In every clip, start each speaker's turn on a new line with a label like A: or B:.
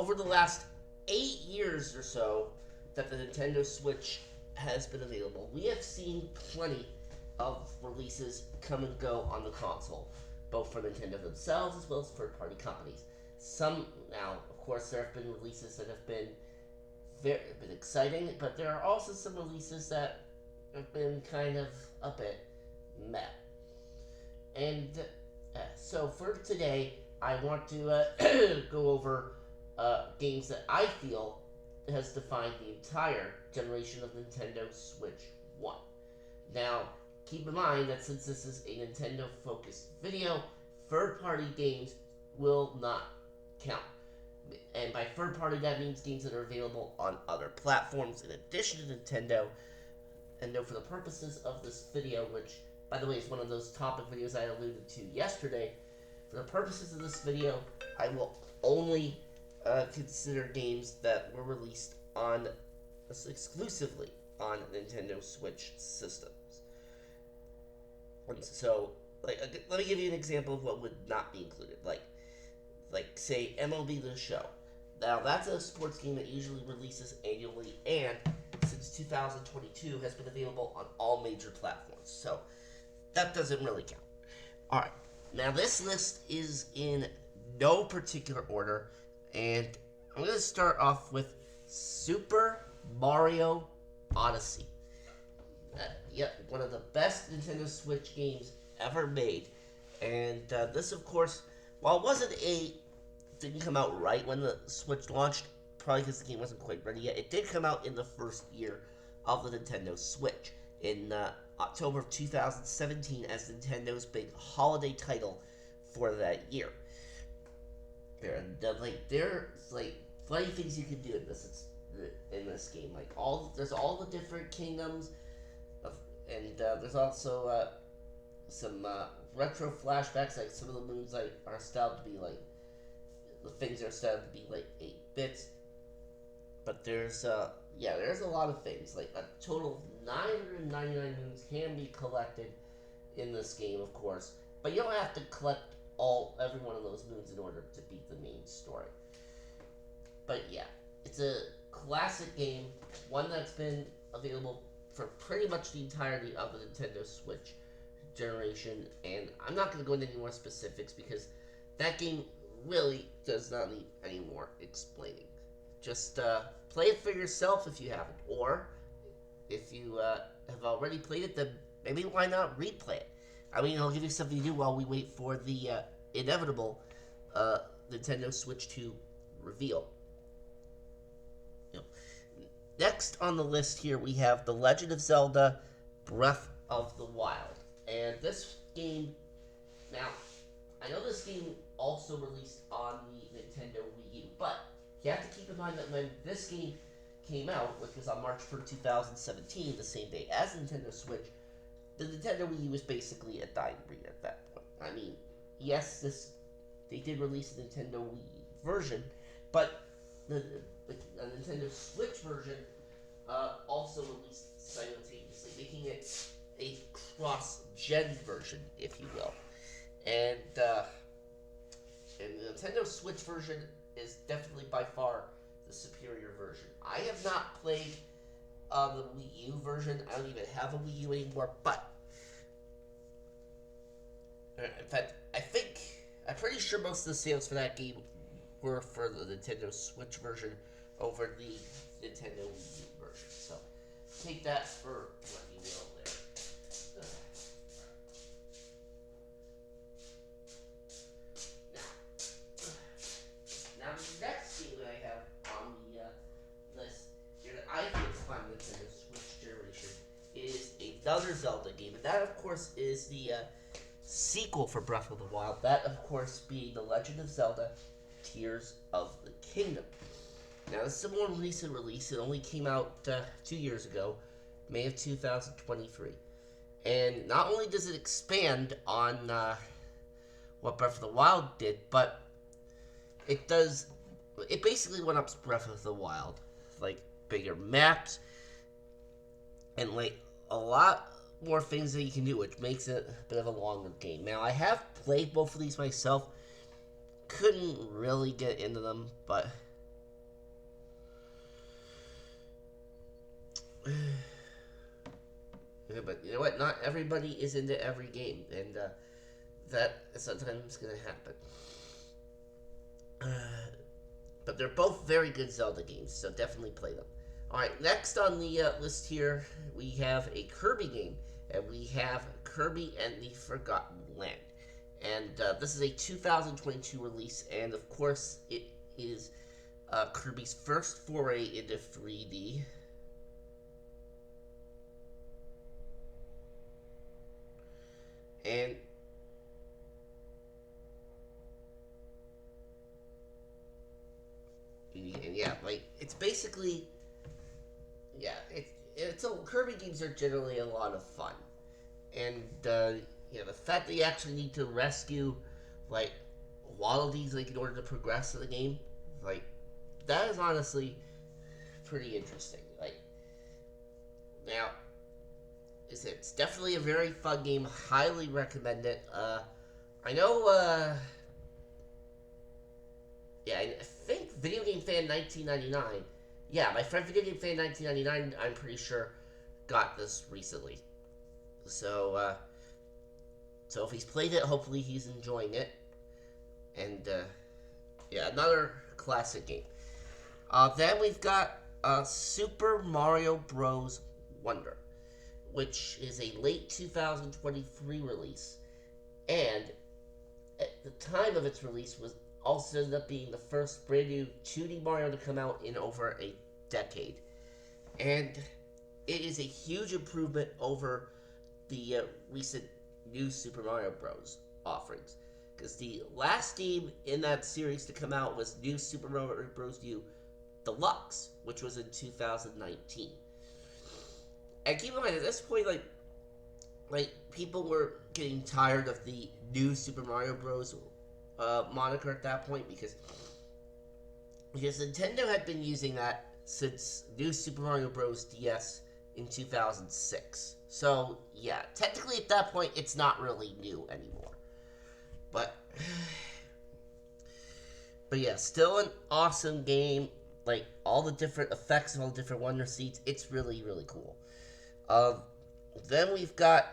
A: over the last 8 years or so that the Nintendo Switch has been available, we have seen plenty of releases come and go on the console, both for Nintendo themselves as well as third-party companies. Some now, of course, there have been releases that have been exciting, but there are also some releases that have been kind of a bit meh. And so for today, I want to go over games that I feel has defined the entire generation of Nintendo Switch 1. Now, keep in mind that since this is a Nintendo-focused video, third-party games will not count. And by third-party, that means games that are available on other platforms in addition to Nintendo. And for the purposes of this video, which, by the way, is one of those topic videos I alluded to yesterday, for the purposes of this video, I will only consider games that were released on exclusively on Nintendo Switch systems. And so, let me give you an example of what would not be included. Like say MLB The Show. Now that's a sports game that usually releases annually, and since 2022 has been available on all major platforms. So that doesn't really count. All right. Now this list is in no particular order, and I'm going to start off with Super Mario Odyssey. Yep, one of the best Nintendo Switch games ever made. And this, of course, while it didn't come out right when the Switch launched, probably because the game wasn't quite ready yet, it did come out in the first year of the Nintendo Switch in October of 2017 as Nintendo's big holiday title for that year. And there's funny things you can do in this game. There's all the different kingdoms, and there's also some retro flashbacks. Like some of the moons are styled to be the things are styled to be 8 bits. But there's a lot of things. Like a total of 999 moons can be collected in this game, of course. But you don't have to collect every one of those moons in order to beat the main story. But yeah, it's a classic game, one that's been available for pretty much the entirety of the Nintendo Switch generation, and I'm not going to go into any more specifics because that game really does not need any more explaining. Just play it for yourself if you haven't, or if you have already played it, then maybe why not replay it? I mean, it'll give you something to do while we wait for the inevitable Nintendo Switch 2 reveal. Next on the list here, we have The Legend of Zelda Breath of the Wild. And this game, now, I know this game also released on the Nintendo Wii U, but you have to keep in mind that when this game came out, which was on March 1st, 2017, the same day as Nintendo Switch, the Nintendo Wii U was basically a dying breed at that point. I mean, yes, they did release a Nintendo Wii version, but the Nintendo Switch version also released simultaneously, making it a cross-gen version, if you will. And the Nintendo Switch version is definitely by far the superior version. I have not played the Wii U version. I don't even have a Wii U anymore, but in fact, I'm pretty sure most of the sales for that game were for the Nintendo Switch version over the Nintendo Wii U version. So take that for what you will there. Now the next game that I have on the list here that I feel defines the Nintendo Switch generation is another Zelda game, and that of course is the sequel for Breath of the Wild. That of course being The Legend of Zelda Tears of the Kingdom. Now, this is a more recent release. It only came out 2 years ago, May of 2023. And not only does it expand on what Breath of the Wild did, but it basically one-ups Breath of the Wild. Bigger maps, and a lot more things that you can do, which makes it a bit of a longer game. Now, I have played both of these myself. Couldn't really get into them, but Yeah, but you know what? Not everybody is into every game, and that is sometimes going to happen. But they're both very good Zelda games, so definitely play them. Alright, next on the list here, we have a Kirby game, and we have Kirby and the Forgotten Land. And this is a 2022 release, and of course, it is Kirby's first foray into 3D. And yeah, like it's basically it's a Kirby games are generally a lot of fun, and the fact that you actually need to rescue like Waddle Dees like in order to progress in the game, like that is honestly pretty interesting. Like now, it's definitely a very fun game. Highly recommend it. I know. Yeah, I think Video Game Fan 1999. Yeah, my friend Video Game Fan 1999. I'm pretty sure got this recently. So, so if he's played it, hopefully he's enjoying it. And yeah, another classic game. Then we've got Super Mario Bros. Wonder, which is a late 2023 release, and at the time of its release was also ended up being the first brand new 2D Mario to come out in over a decade. And it is a huge improvement over the recent new Super Mario Bros. Offerings. Because the last game in that series to come out was New Super Mario Bros. U Deluxe, which was in 2019. And keep in mind, at this point, like people were getting tired of the new Super Mario Bros. Moniker at that point because Nintendo had been using that since New Super Mario Bros. DS in 2006. So yeah, technically at that point it's not really new anymore. But yeah, still an awesome game. Like all the different effects and all the different Wonder Seeds, it's really really cool. Then we've got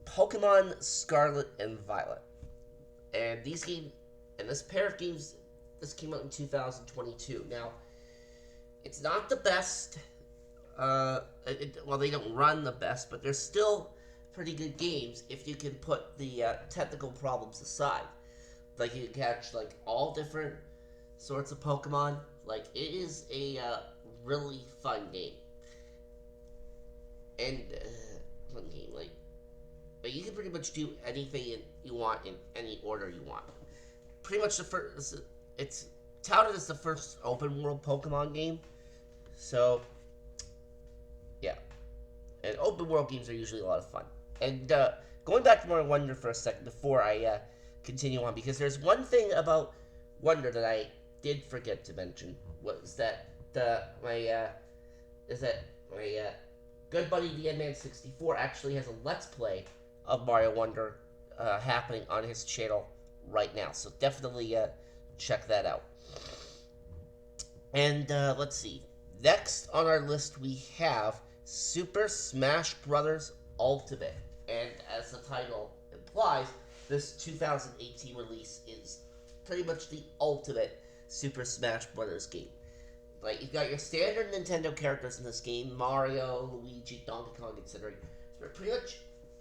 A: Pokemon Scarlet and Violet, and these games, and this pair of games, this came out in 2022. Now, it's not the best. Well, they don't run the best, but they're still pretty good games if you can put the technical problems aside. Like you can catch like all different sorts of Pokemon. Like it is a really fun game. And fun game, like you can pretty much do anything you want in any order you want. Pretty much the first, it's touted as the first open world Pokemon game. So, yeah, and open world games are usually a lot of fun. And going back to Mario Wonder for a second before I continue on, because there's one thing about Wonder that I did forget to mention was that my good buddy the Man 64 actually has a Let's Play of Mario Wonder happening on his channel right now. So definitely check that out. And let's see. Next on our list we have Super Smash Bros. Ultimate. And as the title implies, this 2018 release is pretty much the ultimate Super Smash Bros. Game. Like, you've got your standard Nintendo characters in this game, Mario, Luigi, Donkey Kong, etc. So pretty much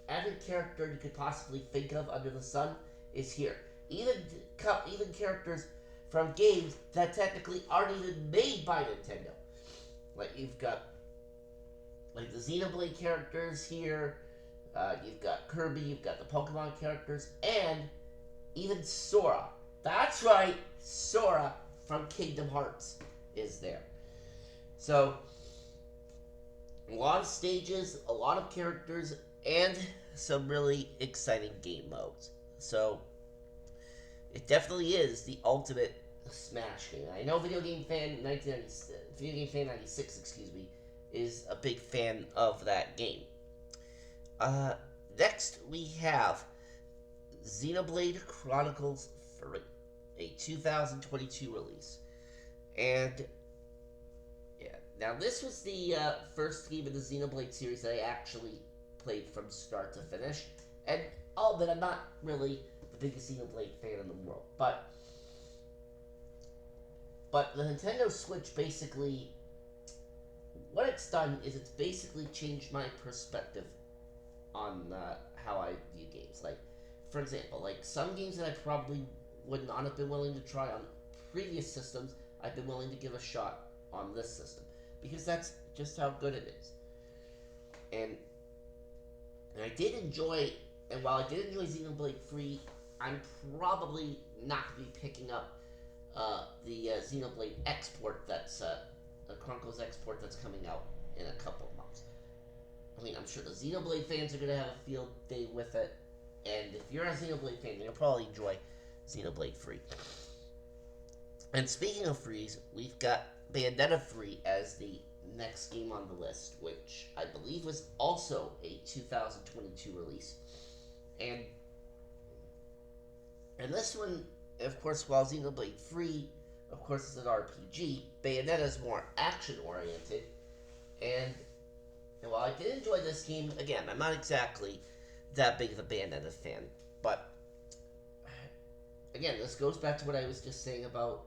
A: every character you could possibly think of under the sun is here. Even characters from games that technically aren't even made by Nintendo. Like, you've got like the Xenoblade characters here, you've got Kirby, you've got the Pokemon characters, and even Sora. That's right, Sora from Kingdom Hearts is there. So, a lot of stages, a lot of characters, and some really exciting game modes. So, it definitely is the ultimate Smash game. I know Video Game Fan 96, excuse me, is a big fan of that game. Next we have Xenoblade Chronicles 3, a 2022 release. And yeah, Now, this was the first game in the Xenoblade series that I actually played from start to finish. And all that, I'm not really the biggest Xenoblade fan in the world. But the Nintendo Switch basically, what it's done is it's basically changed my perspective on how I view games. Like, for example, like some games that I probably would not have been willing to try on previous systems, I've been willing to give a shot on this system because that's just how good it is. And I did enjoy, and while I did enjoy Xenoblade 3, I'm probably not going to be picking up the Xenoblade export that's Chronicles export that's coming out in a couple of months. I mean, I'm sure the Xenoblade fans are going to have a field day with it, and if you're a Xenoblade fan, you'll probably enjoy Xenoblade 3. And speaking of frees, we've got Bayonetta 3 as the next game on the list, which I believe was also a 2022 release. And this one, of course, while Xenoblade 3, of course, is an RPG, Bayonetta is more action-oriented. And while I did enjoy this game, again, I'm not exactly that big of a Bayonetta fan, but again, this goes back to what I was just saying about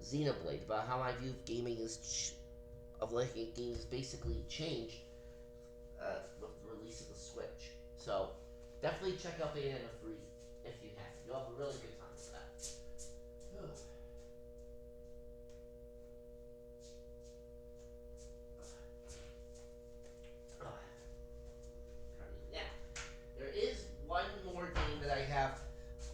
A: Xenoblade, about how I view gaming of liking games basically changed with the release of the Switch. So definitely check out Bayonetta 3 if you have. You'll have a really good time with that. Now, there is one more game that I have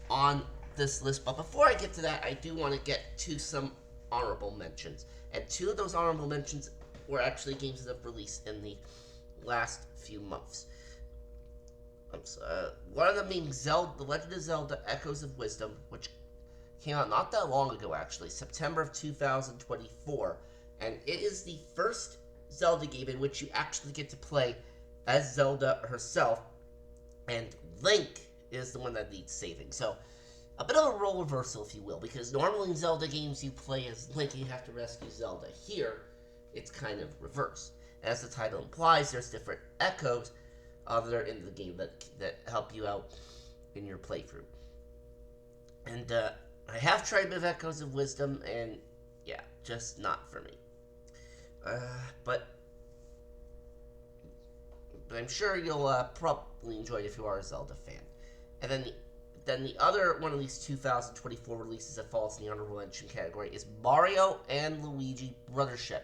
A: on this list, but before I get to that, I do want to get to some honorable mentions. And two of those honorable mentions were actually games that have released in the last few months. One of them being Zelda, The Legend of Zelda Echoes of Wisdom, which came out not that long ago, actually, September of 2024. And it is the first Zelda game in which you actually get to play as Zelda herself, and Link is the one that needs saving. So, a bit of a role reversal, if you will, because normally in Zelda games you play as Link and you have to rescue Zelda. Here, it's kind of reversed. As the title implies, there's different echoes that are in the game that help you out in your playthrough. And I have tried a bit of Echoes of Wisdom, and yeah, just not for me. But I'm sure you'll probably enjoy it if you are a Zelda fan. And then the other one of these 2024 releases that falls in the honorable mention category is Mario and Luigi Brothership,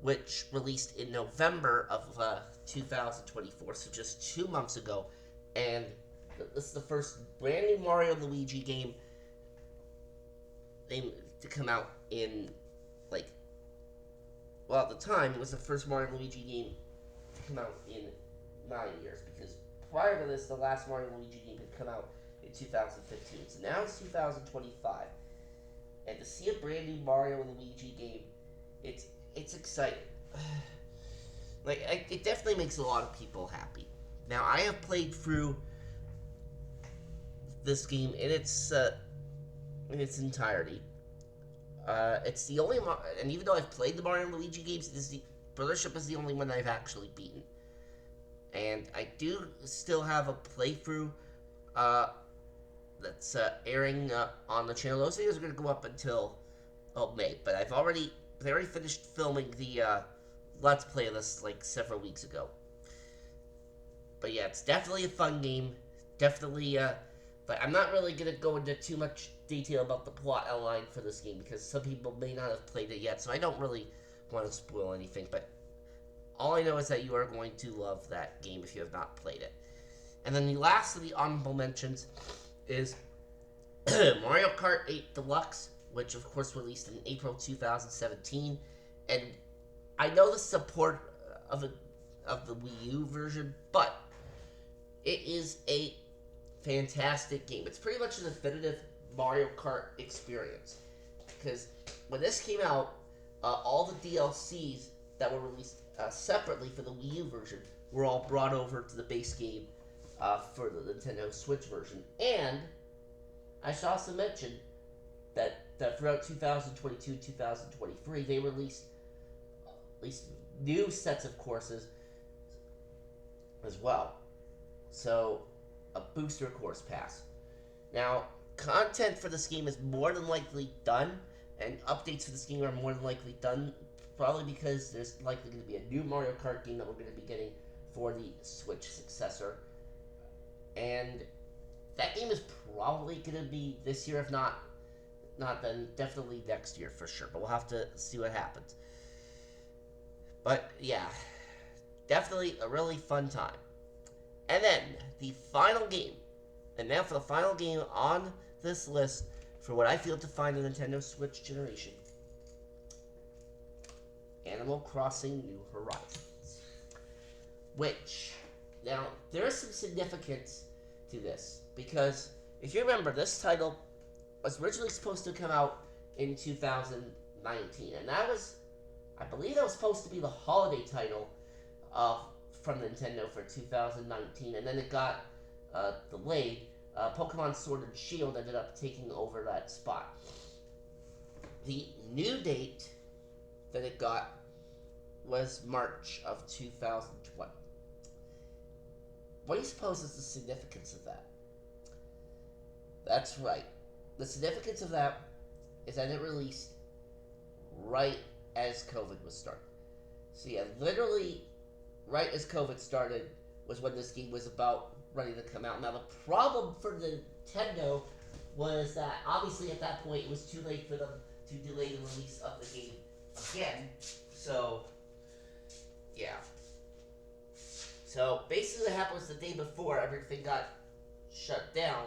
A: which released in November of 2024, so just 2 months ago. And this is the first brand new Mario and Luigi game to come out in, at the time, it was the first Mario and Luigi game to come out in 9 years, because prior to this, the last Mario and Luigi game had come out in 2015. So now it's 2025, and to see a brand new Mario and Luigi game, it's exciting. It definitely makes a lot of people happy. Now, I have played through this game in its entirety. It's the only, and even though I've played the Mario and Luigi games, Brothership is the only one I've actually beaten. And I do still have a playthrough that's airing on the channel. Those videos are going to go up until May, but they already finished filming the Let's Play of this several weeks ago. But yeah, it's definitely a fun game. Definitely, but I'm not really going to go into too much detail about the plot outline for this game because some people may not have played it yet, so I don't really want to spoil anything. But all I know is that you are going to love that game if you have not played it. And then the last of the honorable mentions is Mario Kart 8 Deluxe, which of course released in April 2017. And I know the support of the Wii U version, but it is a fantastic game. It's pretty much a definitive Mario Kart experience. Because when this came out, all the DLCs that were released separately for the Wii U version were all brought over to the base game for the Nintendo Switch version. And I saw some mention that throughout 2022-2023 they released at least new sets of courses as well. So, a booster course pass. Now, content for this game is more than likely done, and updates for this game are more than likely done, probably because there's likely going to be a new Mario Kart game that we're going to be getting for the Switch successor. And that game is probably going to be this year, if not then definitely next year for sure. But we'll have to see what happens. But yeah, definitely a really fun time. And then the final game. And now for the final game on this list for what I feel to find the Nintendo Switch generation. Animal Crossing New Horizons. Which, now, there is some significance to this. Because, if you remember, this title was originally supposed to come out in 2019. And that was, I believe that was supposed to be the holiday title from Nintendo for 2019. And then it got delayed. Pokemon Sword and Shield ended up taking over that spot. The new date that it got was March of 2020. What do you suppose is the significance of that? That's right. The significance of that is that it released right as COVID was starting. So yeah, literally right as COVID started was when this game was about ready to come out. Now the problem for Nintendo was that obviously at that point it was too late for them to delay the release of the game again. So yeah. So basically what happened was the day before everything got shut down.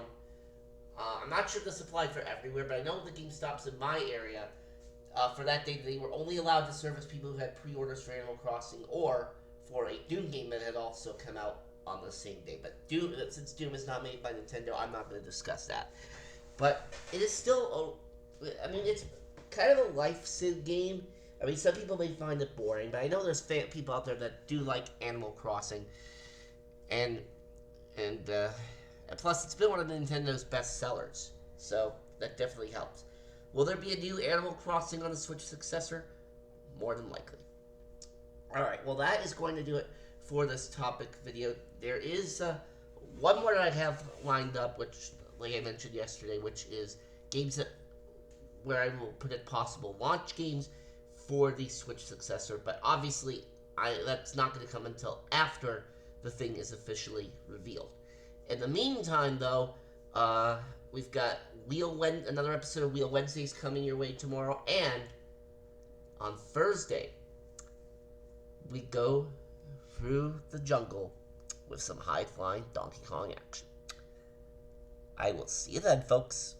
A: I'm not sure this applied for everywhere, but I know the GameStops in my area, for that day, they were only allowed to service people who had pre-orders for Animal Crossing or for a Doom game that had also come out on the same day. But since Doom is not made by Nintendo, I'm not going to discuss that. But it is still, it's kind of a life sim game. I mean, some people may find it boring, but I know there's people out there that do like Animal Crossing. And plus, it's been one of Nintendo's best sellers, so that definitely helps. Will there be a new Animal Crossing on the Switch successor? More than likely. Alright, well that is going to do it for this topic video. There is one more that I have lined up, which, like I mentioned yesterday, which is games where I will put it possible launch games for the Switch successor, but obviously that's not going to come until after the thing is officially revealed. In the meantime, though, we've got another episode of Wheel Wednesdays coming your way tomorrow, and on Thursday, we go through the jungle with some high-flying Donkey Kong action. I will see you then, folks.